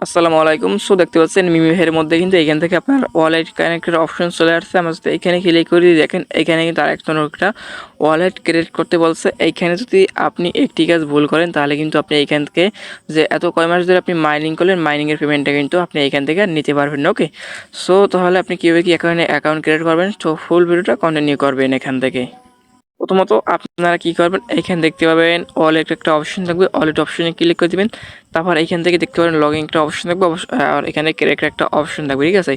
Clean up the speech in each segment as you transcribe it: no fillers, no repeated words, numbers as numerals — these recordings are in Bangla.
আসসালামু আলাইকুম। সো দেখতে পাচ্ছেন মিমিফাইয়ের মধ্যে কিন্তু এখান থেকে আপনার ওয়ালেট কানেক্টের অপশন চলে আসছে। আমরা যদি এখানে ক্লিক করে দেখেন এখানে কিন্তু আরেকটা একটা ওয়ালেট ক্রিয়েট করতে বলছে। এইখানে যদি আপনি একটি কাজ ভুল করেন তাহলে কিন্তু আপনি এইখান থেকে যে এত কয় মাস ধরে আপনি মাইনিং করলেন মাইনিংয়ের পেমেন্টটা কিন্তু আপনি এইখান থেকে নিতে পারবেন। ওকে, সো তাহলে আপনি কীভাবে কি অ্যাকাউন্ট ক্রিয়েট করবেন, তো ফুল ভিডিওটা কন্টিনিউ করবেন এখান থেকে। প্রথমত আপনারা কি করবেন, এইখানে দেখতে পাবেন ওয়ালেট একটা অপশন থাকবে, ওয়ালেট অপশনে ক্লিক করে দিবেন। তারপর এইখান থেকে দেখতে পাবেন লগইন একটা অপশন থাকবে, আর এখানে ক্যারেক্টার একটা অপশন থাকবে। ঠিক আছে,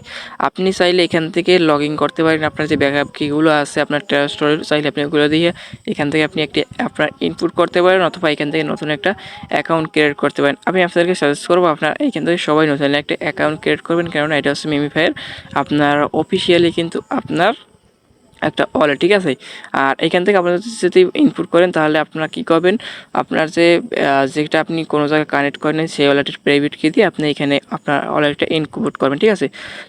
আপনি চাইলে এখান থেকে লগ ইন করতে পারেন। আপনার যে ব্যাকআপ কিগুলো আছে আপনার স্টোরেজ চাইলে আপনি ওগুলো দিয়ে এখান থেকে আপনি একটি আপনার ইনপুট করতে পারেন, অথবা এখান থেকে নতুন একটা অ্যাকাউন্ট ক্রিয়েট করতে পারেন। আমি আপনাদেরকে সাজেস্ট করবো আপনার এইখান থেকে সবাই নতুন একটা অ্যাকাউন্ট ক্রিয়েট করবেন, কেননা এটা হচ্ছে মিমিফাইয়ের আপনার অফিসিয়ালি কিন্তু আপনার একটা ওয়ালেট। ঠিক আছে, আর এখান থেকে আপনারা যদি ইনপুট করেন তাহলে আপনারা কী করবেন, আপনার যেটা আপনি কোনো জায়গায় কানেক্ট করেন সেই ওয়ালেটের প্রাইভেট কি দিয়ে আপনি এখানে আপনার ওয়ালেটটা ইনপুট করবেন। ঠিক আছে,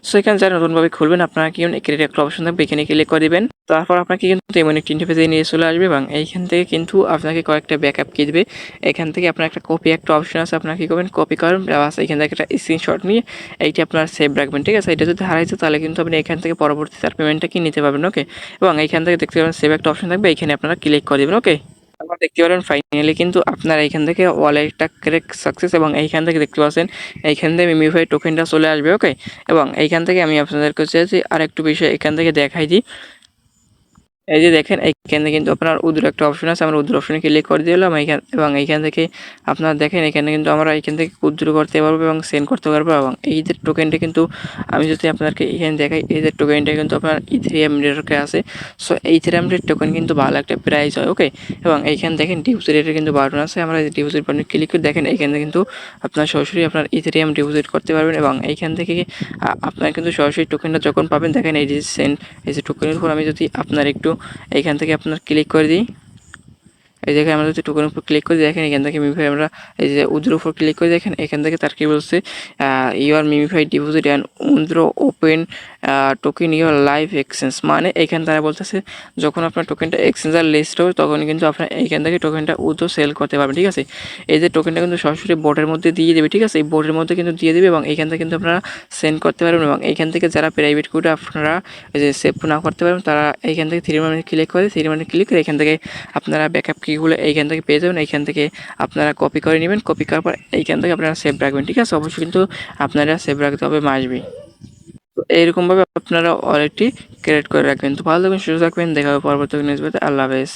সো এখানে যারা নতুনভাবে খুলবেন আপনারা কি ক্রিয়েট একটা অপশন থাকবে, এখানে ক্লিক করে দেবেন। তারপর আপনাকে কিন্তু এমন একটি ইন্টারফেসে নিয়ে চলে আসবে এবং এইখান থেকে কিন্তু আপনাকে কয়েকটা ব্যাকআপ কি দেবে। এখান থেকে আপনার একটা কপি একটা অপশন আছে, আপনার কী করবেন, কপি করবেন, প্লাস এখান থেকে একটা স্ক্রিনশট নিয়ে এইটি আপনার সেভ রাখবেন। ঠিক আছে, এটা যদি হারাইছে তাহলে কিন্তু আপনি এখান থেকে পরবর্তী তার পেমেন্টটা কি নিতে পারবেন। ওকে, এবং এইখান থেকে দেখতে পাবেন সেভ একটা অপশন থাকবে, এখানে আপনারা ক্লিক করে দেবেন। ওকে, তারপর দেখতে পারেন ফাইনালি কিন্তু আপনার এইখান থেকে ওয়ালেটটা ক্রেক সাকসেস, এবং এইখান থেকে দেখতে পাচ্ছেন এইখান থেকে মিমিফাই টোকেনটা চলে আসবে। ওকে, এবং এইখান থেকে আমি আপনাদেরকে চাইছি আরেকটু বিষয় এখান থেকে দেখাই দিই। এই যে দেখেন এইখানে কিন্তু আপনার উইথড্র একটা অপশন আছে, আমরা উইথড্র অপশনে ক্লিক করে দিলাম এবং এইখান থেকে আপনারা দেখেন এখানে কিন্তু আমরা এখান থেকে উইথড্র করতে পারবো এবং সেন্ড করতে পারবো। এবং এই যে টোকেনটা কিন্তু আমি যদি আপনাদেরকে এখানে দেখাই, এই যে টোকেনটা কিন্তু আপনার ইথেরিয়াম নেটওয়ার্কে আছে। সো এই ইথেরিয়াম টোকেন কিন্তু ভালো একটা প্রাইস হয়। ওকে, এবং এইখানে দেখেন ডিপোজিট রেটের কিন্তু বাটন আছে, আমরা এই ডিপোজিট বাটনে ক্লিক করে দেখেন এইখানে কিন্তু আপনার সরাসরি আপনার ইথেরিয়াম ডিপোজিট করতে পারবেন। এবং এইখান থেকে আপনার কিন্তু সরাসরি টোকেনটা যখন পাবেন দেখেন এই যে সেন্ড, এই যে টোকেনের উপর আমি যদি আপনার একটু এইখান থেকে আপনার ক্লিক করে দিই, এই দেখেন আমরা যদি টোকেনের উপর ক্লিক করে দেখেন এখান থেকে মিমিফাই আমরা এই যে উইথড্র উপর ক্লিক করে দেখেন এখান থেকে তার কি বলছে, your MemeFi deposit and withdraw open token your live exchange. মানে এখানে তারা বলতেছে যখন আপনার টোকেনটা এক্সচেঞ্জার লিস্ট হবে তখন কিন্তু আপনার এইখান থেকে টোকেনটা উইথড্র সেল করতে পারবেন। ঠিক আছে, এই যে টোকেনটা কিন্তু সরাসরি বোর্ডের মধ্যে দিয়ে দেবে। ঠিক আছে, এই বোর্ডের মধ্যে কিন্তু দিয়ে দেবে এবং এইখান থেকে কিন্তু আপনারা সেন্ড করতে পারবেন। এবং এইখান থেকে যারা প্রাইভেট কোডে আপনারা এই যে সেভ না করতে পারবেন তারা এইখান থেকে থ্রি মানে ক্লিক করে এখান থেকে আপনারা ব্যাকআপ কিগুলো এইখান থেকে পেয়ে যাবেন। এইখান থেকে আপনারা কপি করে নেবেন, কপি করার পর এইখান থেকে আপনারা সেভ রাখবেন। ঠিক আছে, অবশ্যই কিন্তু আপনারা সেভ রাখতে হবে মাসবি। তো এইরকমভাবে আপনারা ওয়ালেটটি ক্রিয়েট করে রাখবেন। তো ভালো থাকবেন, সুস্থ থাকবেন, দেখা হবে পরবর্তী নিউজ পেতে। আল্লাহ হাফেজ।